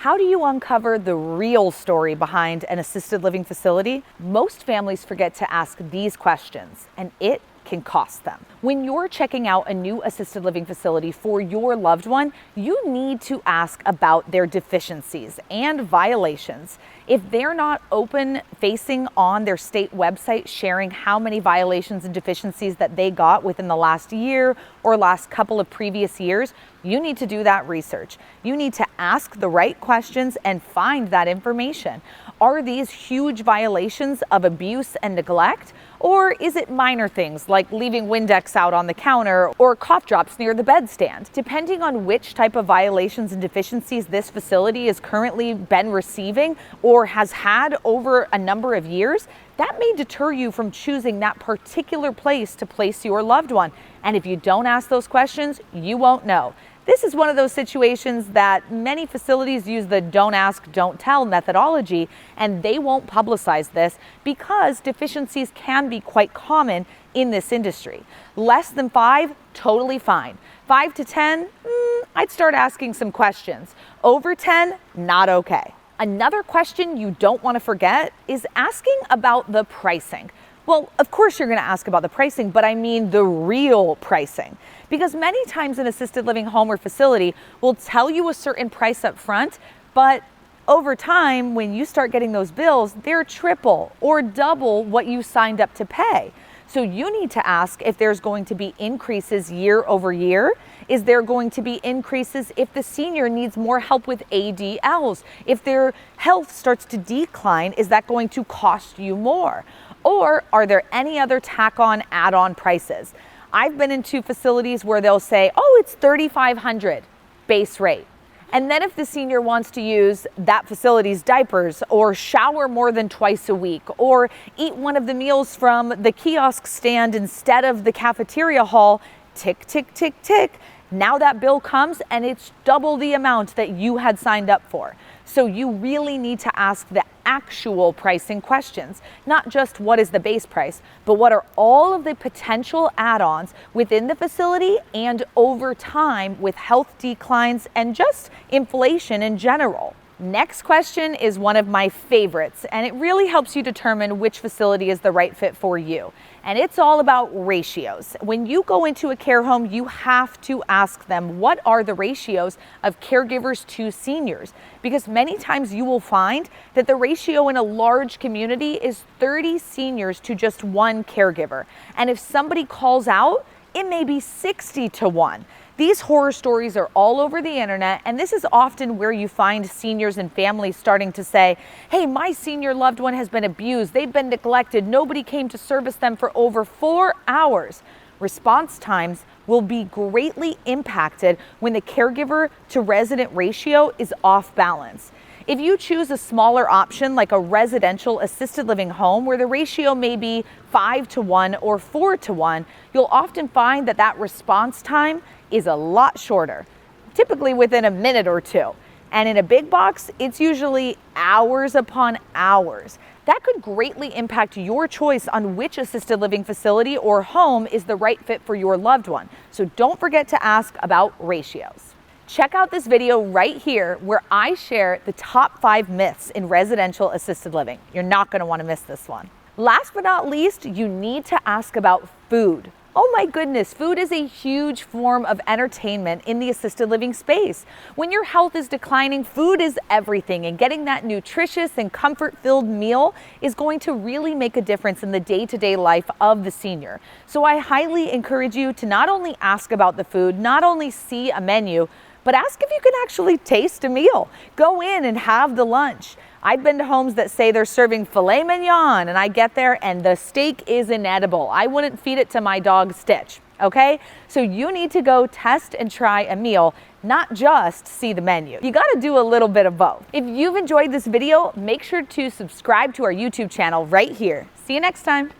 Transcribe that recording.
How do you uncover the real story behind an assisted living facility? Most families forget to ask these questions, and it can cost them. When you're checking out a new assisted living facility for your loved one, you need to ask about their deficiencies and violations. If they're not open facing on their state website sharing how many violations and deficiencies that they got within the last year or last couple of previous years, you need to do that research. You need to ask the right questions and find that information. Are these huge violations of abuse and neglect? Or is it minor things like leaving Windex out on the counter or cough drops near the bedstand? Depending on which type of violations and deficiencies this facility has currently been receiving or has had over a number of years, that may deter you from choosing that particular place to place your loved one. And if you don't ask those questions, you won't know. This is one of those situations that many facilities use the don't ask, don't tell methodology, and they won't publicize this because deficiencies can be quite common in this industry. Less than 5, totally fine. 5 to 10, I'd start asking some questions. Over 10, not okay. Another question you don't want to forget is asking about the pricing. Well, of course you're going to ask about the pricing, but I mean the real pricing. Because many times an assisted living home or facility will tell you a certain price up front, but over time, when you start getting those bills, they're triple or double what you signed up to pay. So you need to ask if there's going to be increases year over year. Is there going to be increases if the senior needs more help with ADLs? If their health starts to decline, is that going to cost you more? Or are there any other tack-on add-on prices? I've been into facilities where they'll say, oh, it's $3,500 base rate. And then if the senior wants to use that facility's diapers or shower more than twice a week or eat one of the meals from the kiosk stand instead of the cafeteria hall, tick, tick, tick, tick. Now that bill comes and it's double the amount that you had signed up for. So you really need to ask the actual pricing questions, not just what is the base price, but what are all of the potential add-ons within the facility and over time with health declines and just inflation in general. Next question is one of my favorites, and it really helps you determine which facility is the right fit for you. And it's all about ratios. When you go into a care home, you have to ask them, what are the ratios of caregivers to seniors? Because many times you will find that the ratio in a large community is 30 seniors to just one caregiver. And if somebody calls out, it may be 60 to 1. These horror stories are all over the internet, and this is often where you find seniors and families starting to say, hey, my senior loved one has been abused, they've been neglected, nobody came to service them for over 4 hours. Response times will be greatly impacted when the caregiver-to-resident ratio is off balance. If you choose a smaller option like a residential assisted living home where the ratio may be 5 to 1 or 4 to 1, you'll often find that that response time is a lot shorter, typically within a minute or two. And in a big box, it's usually hours upon hours. That could greatly impact your choice on which assisted living facility or home is the right fit for your loved one. So don't forget to ask about ratios. Check out this video right here where I share the top 5 myths in residential assisted living. You're not going to want to miss this one. Last but not least, you need to ask about food. Oh my goodness, food is a huge form of entertainment in the assisted living space. When your health is declining, food is everything, and getting that nutritious and comfort-filled meal is going to really make a difference in the day-to-day life of the senior. So I highly encourage you to not only ask about the food, not only see a menu, but ask if you can actually taste a meal. Go in and have the lunch. I've been to homes that say they're serving filet mignon, and I get there and the steak is inedible. I wouldn't feed it to my dog Stitch, okay? So you need to go test and try a meal, not just see the menu. You gotta do a little bit of both. If you've enjoyed this video, make sure to subscribe to our YouTube channel right here. See you next time.